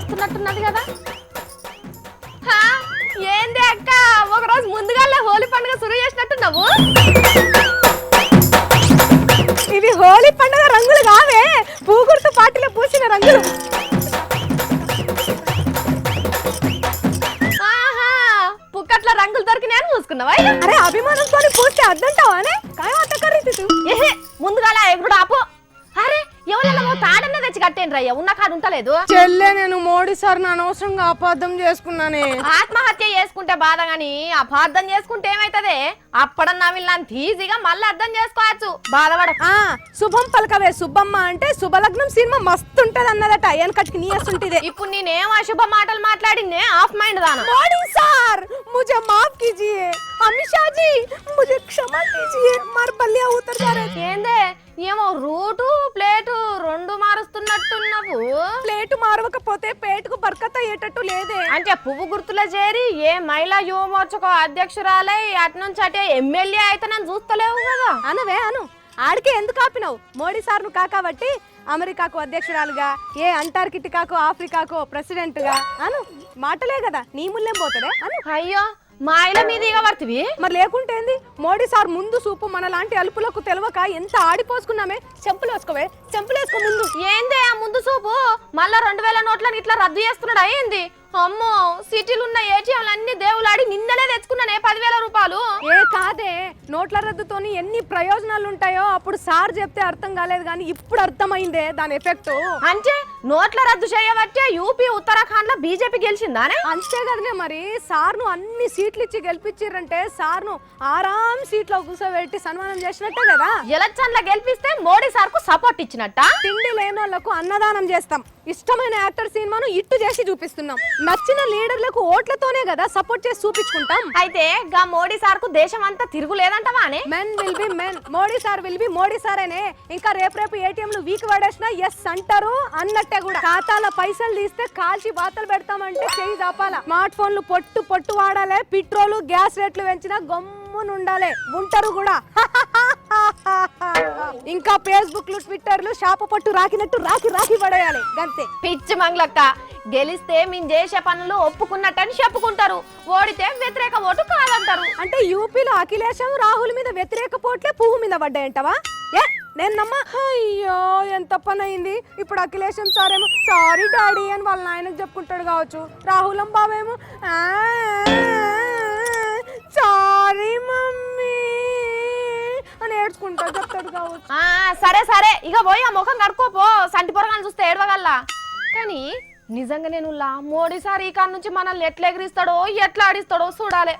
వస్తున్నట్టున్నది కదా. ఏంది అక్క ఒకరోజు ముందుగానే హోలీ పండుగ సురు చేసినట్టున్నావు. ఇవి హోలీ పండుగ రంగులు కావే, పూగుర్తు పాటిలో పూసిన రంగులు. పుక్కట్ల రంగులు దొరికినాయని పూసుకున్నావా? అరే అభిమానంతో పూస్తే అద్దంటావా అనే ముందుగాల ఎగుడు ఆపు. అరే ఎవరైనా తాడన్న తెచ్చి కట్టేండి రయ్య, ఉన్న కాదు ఉంటలేదు. చెల్లె నేను మోడీ సార్ అనవసరంగా అపార్థం చేసుకున్నానే. ఆత్మహత్య చేసుకుంటే బాధ గాని అపార్థం చేసుకుంటే ఏమైతదే? అప్పుడన్నా వీళ్ళంత ఈజీగా మళ్ళీ అర్థం చేసుకోవచ్చు. బాధపడ. శుభం పలకవే సుబ్బమ్మ అంటే శుభలగ్నం సినిమా మస్తు ఉంటది అన్నదట. వెనకటికి నీ వస్తుంటిదే. ఇప్పుడు నేనేం అశుభ మాటలు మాట్లాడిందే ఆఫ్ మైండ్ దాను. మోడీ సార్ मुझे माफ कीजिए, अमित शाह जी मुझे क्षमा कीजिए, मार बल्लिया उतर जा रहे थे. ఏందే ఏమో రూటు ప్లేటు రెండు మారుస్తున్నట్టున్నావు. ప్లేటు మారవకపోతే పేటుకు బర్కత అయ్యేటట్టు లేదే. అంటే పువ్వు గుర్తులో చేరి ఏ మహిళా యువ మోర్చకో అధ్యక్షురాలై అట్నుంచి అటే ఎమ్మెల్యే అయితే నన్ను చూస్తలేవు కదా. అనువే అను, ఆడికే ఎందుకు ఆపినావు? మోడీ సార్ ను కాకబట్టి అమెరికాకు అధ్యక్షురాలుగా, ఏ అంటార్కిటికాకు ఆఫ్రికాకు ప్రెసిడెంట్ గా అను. మాటలే కదా, నీ ముళ్ళేం పోతదే అను. అయ్యో మాయల మీద ఇక పడుతుంది. మరి లేకుంటే ఏంది? మోడీ సార్ ముందు సూపు మన లాంటి అలుపులకు తెలవక ఎంత ఆడిపోసుకున్నామే. చెంపులు వేసుకోవే, చెంపులు వేసుకో ముందు. ఏందే ఆ ముందు సూపు? మళ్ళా 2000 నోట్లని ఇట్లా రద్దు చేస్తున్నాడా ఏంది? అమ్మో సిటీలు ఉన్న ఏటీఎంలన్నీ దేవులాడి నిన్ననే తెచ్చుకున్నానే 10,000 రూపాయలు. ఏ కాదే, నోట్ల రద్దుతోని ఎన్ని ప్రయోజనాలు ఉంటాయో అప్పుడు సార్ చెప్తే అర్థం కాలేదు కానీ ఇప్పుడు అర్థమైందే దాని ఎఫెక్ట్. అంటే నోట్ల రద్దు చేయబట్టే యూపీ ఉత్తరాఖండ్ లో బీజేపీ గెలిచిందానే. అంతే కదనే మరి. సార్ ను అన్ని సీట్లు ఇచ్చి గెలిపించారంటే సార్ ను ఆరాం సీట్ లో కూర్చోబెట్టి సన్మానం చేసినట్టే కదా. ఎలక్షన్ లో గెలిపిస్తే మోడీ సార్ కు సపోర్ట్ ఇచ్చినట్ట. తిండి లేనోళ్లకు అన్నదానం చేస్తాం, ఇష్టమైన యాక్టర్ సినిమాను ఇట్టు చేసి చూపిస్తున్నాం, నచ్చిన లీడర్లకు ఓట్లతోనే కదా సపోర్ట్ చేసి చూపించుకుంటాం. అయితే గా మోడీ సార్ కు దేశం అంతా తిరుగులేదంటవానే. Men will be men, Modi sir will be Modi సారేనే. ఇంకా రేపు ఏటీఎంలు వీక్ పడేసినా ఎస్ అంటారు అన్నట్టే కూడా. ఖాతాల పైసలు తీస్తే కాల్చి బాతలు పెడతామంటే చెయ్యి దాపాల. స్మార్ట్ ఫోన్లు పొట్టు వాడాలి, పెట్రోల్ గ్యాస్ రేట్లు పెంచినా గమ్మునుండాలి, ఉంటారు కూడా. ఇంకా ఫేస్బుక్ లు ట్విట్టర్లు శాప పట్టు రాకినట్టు రాకి పడేయాలి గంతే. పిచ్చి మంగళక్క, గెలిస్తే మేము చేసే పనులు ఒప్పుకున్నట్టని చెప్పుకుంటారు, ఓడితే వ్యతిరేక ఓటు కాదంటారు. అంటే యూపీలో అఖిలేశ్ రాహుల్ మీద వ్యతిరేక పోట్లే పువ్వు మీద పడ్డాయంటవా? ఏ నేను నమ్మా. అయ్యో ఎంత పని అయింది. ఇప్పుడు అఖిలేశం సారేమో సారీ డాడీ అని వాళ్ళ నాయనకు చెప్పుకుంటాడు కావచ్చు. రాహులం బాబేమో సారీ మమ్మీ అని ఏడ్చుకుంటా చెప్తాడు కావచ్చు. సరే ఇక పోయి ఆ ముఖం కడుకోపో, సంటి పొరగాన్ని చూస్తే ఏడవగల్లా. కానీ నిజంగా నేను మోడీ సార్ ఈ కాడ నుంచి మనల్ని ఎట్లా ఎగిరిస్తాడో ఎట్లా ఆడిస్తాడో చూడాలి.